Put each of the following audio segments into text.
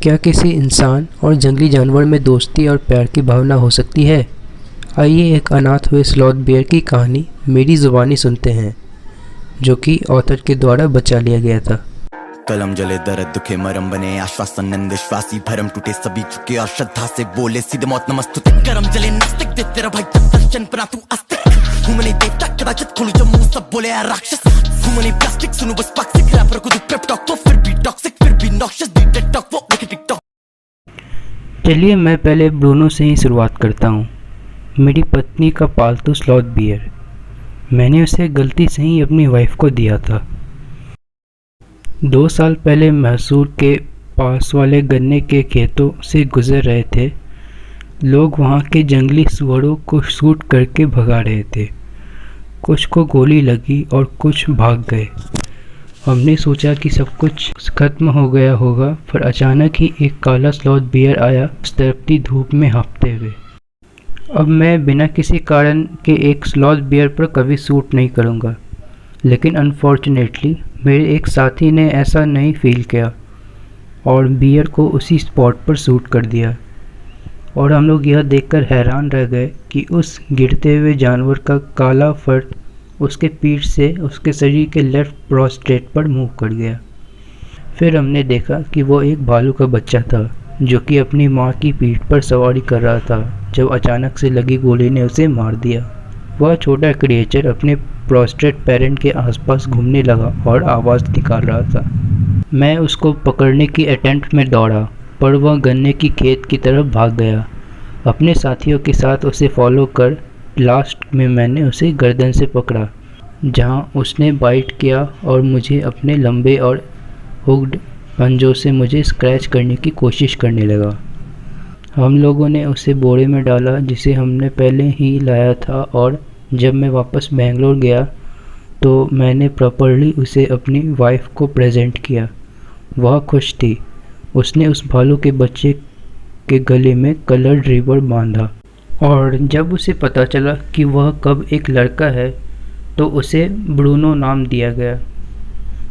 क्या किसी इंसान और जंगली जानवर में दोस्ती और प्यार की भावना हो सकती है? आइए एक अनाथ हुए स्लॉथ बेयर की कहानी मेरी ज़ुबानी सुनते हैं, जो कि ऑथर के द्वारा बचा लिया गया था। कलम जले दर्द दुखे मरम बने आश्वासन नंद विश्वासी भरम टूटे सभी चुके और श्रद्धा से बोले सीधे मौत नमस्तुते करम जले नास्तिक दे तेरा भाई दर्शन बना तू आस्तिक हूं मैंने देवता कदाचित खोलू जब मुंह सब बोले यार राक्षस हूं मैंने प्लास्टिक सुनू बस पाक्सिक रैपर को दू पेप टॉक वो फिर भी टॉक्सिक फिर भी नॉक्शियस डेड टॉक वो लेके टिकटॉक। चलिए मैं पहले ब्रूनो से ही शुरुआत करता हूँ। मेरी पत्नी का पालतू स्लॉथ बियर, मैंने उसे गलती से ही अपनी वाइफ को दिया था। 2 साल पहले मैसूर के पास वाले गन्ने के खेतों से गुजर रहे थे। लोग वहाँ के जंगली सुअरों को शूट करके भगा रहे थे। कुछ को गोली लगी और कुछ भाग गए। हमने सोचा कि सब कुछ खत्म हो गया होगा, पर अचानक ही एक काला स्लॉथ बियर आया उस तड़पती धूप में हाँफते हुए। अब मैं बिना किसी कारण के एक स्लॉथ बियर पर कभी शूट नहीं करूँगा, लेकिन अनफॉर्चुनेटली मेरे एक साथी ने ऐसा नहीं फील किया और बियर को उसी स्पॉट पर शूट कर दिया। और हम लोग यह देखकर हैरान रह गए कि उस गिरते हुए जानवर का काला फर उसके पीठ से उसके शरीर के लेफ्ट प्रोस्टेट पर मूव कर गया। फिर हमने देखा कि वो एक भालू का बच्चा था जो कि अपनी माँ की पीठ पर सवारी कर रहा था, जब अचानक से लगी गोली ने उसे मार दिया। वह छोटा क्रिएचर अपने प्रोस्ट्रेट पेरेंट के आसपास घूमने लगा और आवाज़ निकाल रहा था। मैं उसको पकड़ने की अटेम्प्ट में दौड़ा, पर वह गन्ने की खेत की तरफ भाग गया। अपने साथियों के साथ उसे फॉलो कर लास्ट में मैंने उसे गर्दन से पकड़ा, जहां उसने बाइट किया और मुझे अपने लंबे और हुक्ड पंजों से मुझे स्क्रैच करने की कोशिश करने लगा। हम लोगों ने उसे बोरे में डाला जिसे हमने पहले ही लाया था, और जब मैं वापस बेंगलोर गया तो मैंने प्रॉपरली उसे अपनी वाइफ को प्रेजेंट किया। वह खुश थी। उसने उस भालू के बच्चे के गले में कलर्ड रिबन बांधा, और जब उसे पता चला कि वह कब एक लड़का है तो उसे ब्रूनो नाम दिया गया।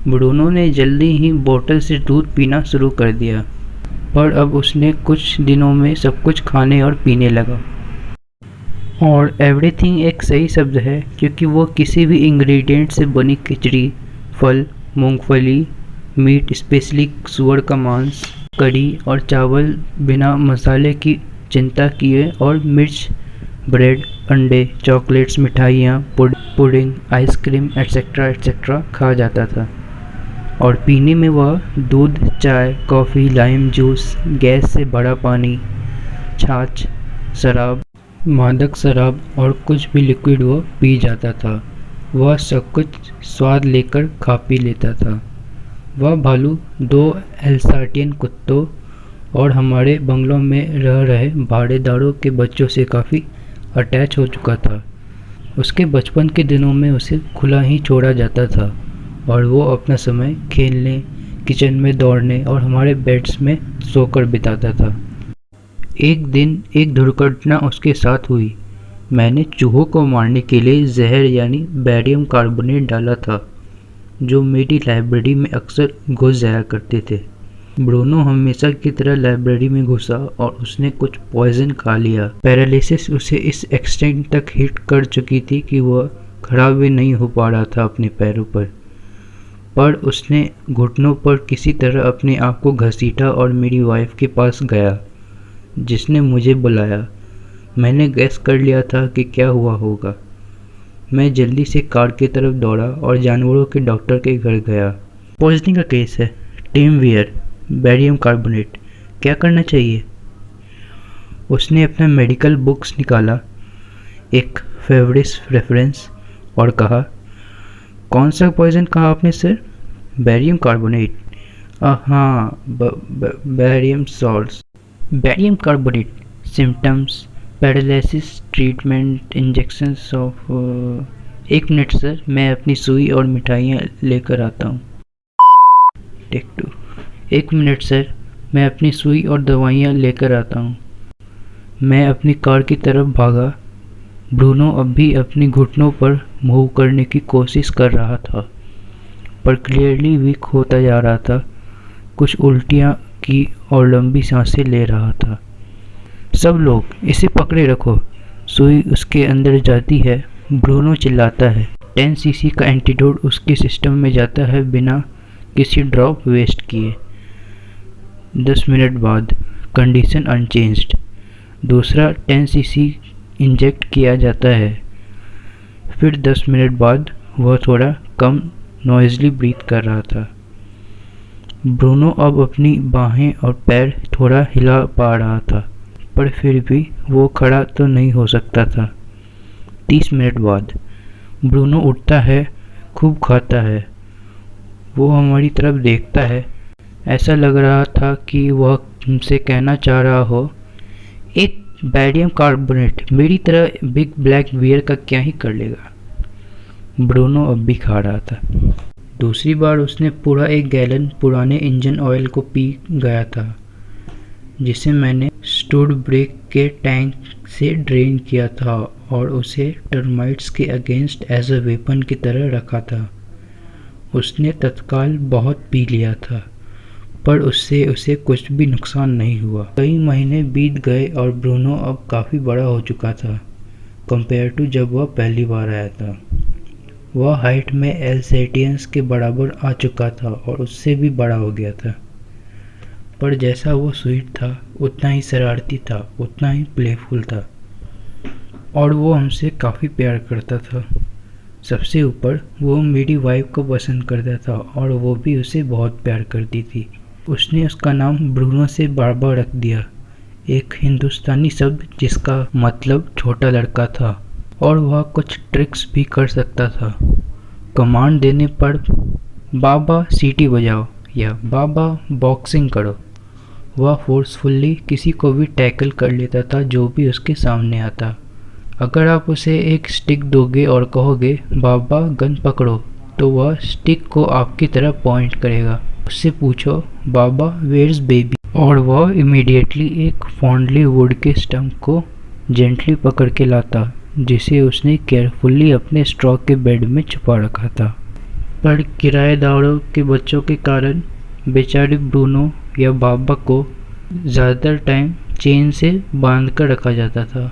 ब्रूनो ने जल्दी ही बोतल से दूध पीना शुरू कर दिया, पर अब उसने कुछ दिनों में सब कुछ खाने और पीने लगा। और एवरीथिंग एक सही शब्द है, क्योंकि वो किसी भी इंग्रेडिएंट से बनी खिचड़ी, फल, मूंगफली, मीट स्पेशली सुअर का मांस, कढ़ी और चावल बिना मसाले की चिंता किए, और मिर्च, ब्रेड, अंडे, चॉकलेट्स, मिठाइयाँ, पुडिंग, आइसक्रीम एट्सेट्रा एट्सेट्रा खा जाता था। और पीने में वह दूध, चाय, कॉफ़ी, लाइम जूस, गैस से भरा पानी, छाछ, शराब, मादक शराब और कुछ भी लिक्विड वो पी जाता था। वह सब कुछ स्वाद लेकर खा पी लेता था। वह भालू 2 एल्साटियन कुत्तों और हमारे बंगलों में रह रहे भाड़ेदारों के बच्चों से काफ़ी अटैच हो चुका था। उसके बचपन के दिनों में उसे खुला ही छोड़ा जाता था और वो अपना समय खेलने, किचन में दौड़ने और हमारे बेड्स में सोकर बिताता था। एक दिन एक दुर्घटना उसके साथ हुई। मैंने चूहों को मारने के लिए जहर यानी बेरियम कार्बोनेट डाला था, जो मेरी लाइब्रेरी में अक्सर घुस जाया करते थे। ब्रूनो हमेशा की तरह लाइब्रेरी में घुसा और उसने कुछ पॉइजन खा लिया। पैरालिसिस उसे इस एक्सटेंट तक हिट कर चुकी थी कि वह खड़ा भी नहीं हो पा रहा था अपने पैरों पर उसने घुटनों पर किसी तरह अपने आप को घसीटा और मेरी वाइफ के पास गया, जिसने मुझे बुलाया। मैंने गैस कर लिया था कि क्या हुआ होगा। मैं जल्दी से कार की तरफ दौड़ा और जानवरों के डॉक्टर के घर गया। पॉइजनिंग का केस है, टीम वियर, बेरियम कार्बोनेट, क्या करना चाहिए? उसने अपना मेडिकल बुक्स निकाला, एक फेवरेट रेफरेंस, और कहा, कौन सा पॉइजन कहा आपने सर? Barium carbonate. हाँ, barium salts. Barium carbonate, symptoms, paralysis, treatment, injections of. 1 minute sir, मैं अपनी सुई और मिठाइयाँ लेकर आता हूँ। टेक 2। 1 मिनट सर, मैं अपनी सुई और दवाइयाँ लेकर आता हूँ। मैं अपनी कार की तरफ भागा। ब्रूनो अब भी अपनी घुटनों पर मूव करने की कोशिश कर रहा था, पर क्लियरली वीक होता जा रहा था। कुछ उल्टियाँ की और लंबी सांसें ले रहा था। सब लोग इसे पकड़े रखो, सुई उसके अंदर जाती है, ब्रूनो चिल्लाता है। 10 सीसी का एंटीडोट उसके सिस्टम में जाता है बिना किसी ड्रॉप वेस्ट किए। 10 मिनट बाद कंडीशन अनचेंज्ड। दूसरा 10 सीसी इंजेक्ट किया जाता है। फिर 10 मिनट बाद वह थोड़ा कम नॉइजली ब्रीथ कर रहा था। ब्रूनो अब अपनी बाहें और पैर थोड़ा हिला पा रहा था, पर फिर भी वो खड़ा तो नहीं हो सकता था। 30 मिनट बाद ब्रूनो उठता है, खूब खाता है। वो हमारी तरफ देखता है। ऐसा लग रहा था कि वह हमसे कहना चाह रहा हो, एक बैरियम कार्बोनेट मेरी तरह बिग ब्लैक बियर का क्या ही कर लेगा। ब्रूनो अब भी खा रहा था। दूसरी बार उसने पूरा 1 गैलन पुराने इंजन ऑयल को पी गया था, जिसे मैंने स्टूड ब्रेक के टैंक से ड्रेन किया था और उसे टर्माइट्स के अगेंस्ट एज अ वेपन की तरह रखा था। उसने तत्काल बहुत पी लिया था, पर उससे उसे कुछ भी नुकसान नहीं हुआ। कई महीने बीत गए और ब्रूनो अब काफ़ी बड़ा हो चुका था कंपेयर टू जब वह पहली बार आया था। वह हाइट में एल्सेटियंस के बराबर आ चुका था और उससे भी बड़ा हो गया था। पर जैसा वो स्वीट था, उतना ही शरारती था, उतना ही प्लेफुल था, और वो हमसे काफ़ी प्यार करता था। सबसे ऊपर वो मेरी वाइफ को पसंद करता था और वो भी उसे बहुत प्यार करती थी। उसने उसका नाम ब्रूनो से बारबा रख दिया, एक हिंदुस्तानी शब्द जिसका मतलब छोटा लड़का था, और वह कुछ ट्रिक्स भी कर सकता था। कमांड देने पर बाबा सीटी बजाओ या बाबा बॉक्सिंग करो, वह फोर्सफुल्ली किसी को भी टैकल कर लेता था जो भी उसके सामने आता। अगर आप उसे एक स्टिक दोगे और कहोगे बाबा गन पकड़ो, तो वह स्टिक को आपकी तरफ पॉइंट करेगा। उससे पूछो बाबा वेयर्स बेबी, और वह इमीडिएटली एक फॉन्डली वुड के स्टंप को जेंटली पकड़ के लाता, जिसे उसने केयरफुली अपने स्ट्रॉ के बेड में छुपा रखा था। पर किराएदारों के बच्चों के कारण बेचारे ब्रूनो या बाबा को ज़्यादातर टाइम चेन से बांध कर रखा जाता था।